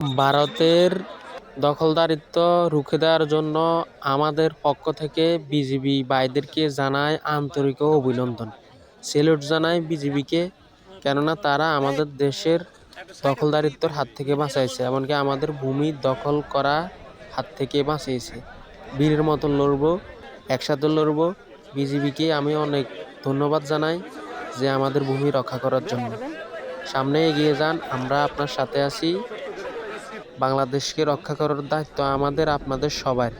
ভারতের দখলদারিত্ব রুখে দেওয়ার জন্য আমাদের পক্ষ থেকে বিজিবি ভাইদেরকে জানায় আন্তরিক অভিনন্দন। সেলুট জানাই বিজিবিকে, কেননা তারা আমাদের দেশের দখলদারিত্বর হাত থেকে বাঁচাইছে, এমনকি আমাদের ভূমি দখল করা হাত থেকে বাঁচিয়েছে। বীরের মতো লড়বো, একসাথে লড়বো। বিজিবিকে আমি অনেক ধন্যবাদ জানাই যে আমাদের ভূমি রক্ষা করার জন্য। সামনে এগিয়ে যান, আমরা আপনার সাথে আছি। বাংলাদেশকে রক্ষা করার দায়িত্ব আমাদের, আপনাদের সবার।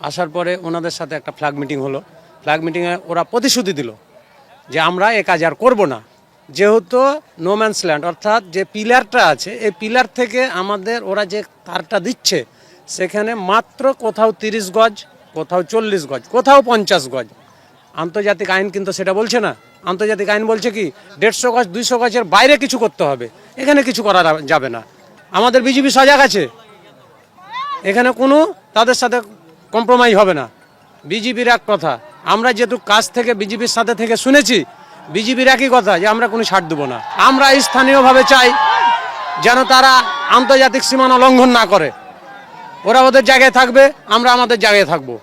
আসার পরে ওনাদের সাথে একটা ফ্ল্যাগ মিটিং হলো। ফ্ল্যাগ মিটিংয়ে ওরা প্রতিশ্রুতি দিল যে আমরা এ কাজ আর করবো না, যেহেতু নো ম্যানস ল্যান্ড, অর্থাৎ যে পিলারটা আছে এই পিলার থেকে আমাদের ওরা যে তারটা দিচ্ছে সেখানে মাত্র কোথাও 30 গজ, কোথাও 40 গজ, কোথাও 50 গজ। আন্তর্জাতিক আইন কিন্তু সেটা বলছে না। আন্তর্জাতিক আইন বলছে কি 150 গজ 200 গজের বাইরে কিছু করতে হবে, এখানে কিছু করা যাবে না। আমাদের বিজেপি সজাগ আছে, এখানে কোনো তাদের সাথে কম্প্রোমাইজ হবে না। বিজেপির এক কথা, আমরা যেহেতু কাজ থেকে বিজেপির সাথে থেকে শুনেছি, বিজেপির একই কথা যে আমরা কোনো ছাড় দেবো না। আমরা স্থানীয়ভাবে চাই যেন তারা আন্তর্জাতিক সীমানা লঙ্ঘন না করে। ওরা ওদের জায়গায় থাকবে, আমরা আমাদের জায়গায় থাকবো।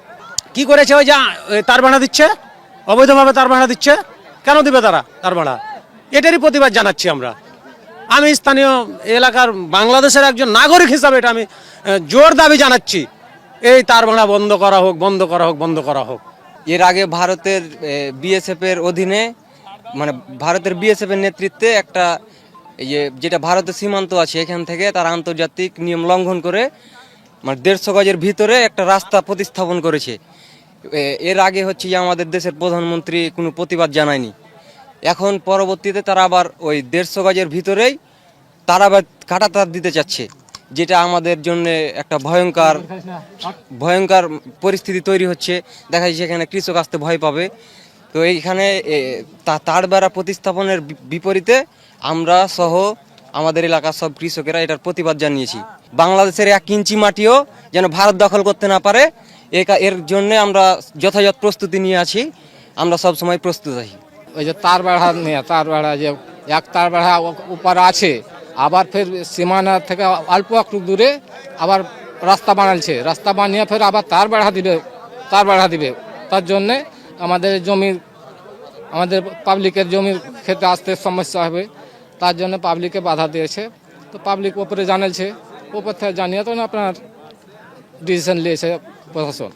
কি করেছে ওই যে তার ভাড়া দিচ্ছে, অবৈধভাবে তার ভাড়া দিচ্ছে, কেন দিবে তারা তার ভাড়া? এটারই প্রতিবাদ জানাচ্ছি আমরা। আমি স্থানীয় এলাকার বাংলাদেশের একজন নাগরিক হিসাবে এটা আমি জোর দাবি জানাচ্ছি, এই তার ভাড়া বন্ধ করা হোক, বন্ধ করা হোক, বন্ধ করা হোক। এর আগে ভারতের বিএসএফ এর অধীনে, মানে ভারতের বিএসএফ এর নেতৃত্বে একটা যেটা ভারতের সীমান্ত আছে এখান থেকে তারা আন্তর্জাতিক নিয়ম লঙ্ঘন করে মানে 150 গজের ভিতরে একটা রাস্তা প্রতিস্থাপন করেছে। এর আগে হচ্ছে যে আমাদের দেশের প্রধানমন্ত্রী কোনো প্রতিবাদ জানায়নি। এখন পরবর্তীতে তারা আবার ওই 150 গজের ভিতরেই তারা আবার কাঁটা তার দিতে চাচ্ছে, যেটা আমাদের জন্য একটা ভয়ঙ্কর পরিস্থিতি তৈরি হচ্ছে। দেখা যাচ্ছে এখানে কৃষক আসতে ভয় পাবে। তো এইখানে তার বেড়া প্রতিস্থাপনের বিপরীতে আমরা সহ আমাদের এলাকার সব কৃষকেরা এটার প্রতিবাদ জানিয়েছি। বাংলাদেশের 1 ইঞ্চি মাটিও যেন ভারত দখল করতে না পারে, এর জন্য আমরা যথাযথ প্রস্তুতি নিয়ে আছি। আমরা সব সময় প্রস্তুত আছি। ওই যে তার বেড়া নিয়ে, তার বেড়া যে এক তার বেড়া উপর আছে, আবার ফের সীমানা থেকে অল্প একটু দূরে আবার রাস্তা বানাচ্ছে, রাস্তা বানিয়ে ফের আবার তার বেড়া দিবে। তার জন্যে আমাদের আমাদের পাবলিকের জমির ক্ষেত্রে আসতে সমস্যা হবে, তার জন্য পাবলিকে বাধা দিয়েছে। তো পাবলিক ওপরে জানাচ্ছে, ওপর থেকে জানিয়ে তো আপনার ডিসিশন নিয়েছে প্রশাসন।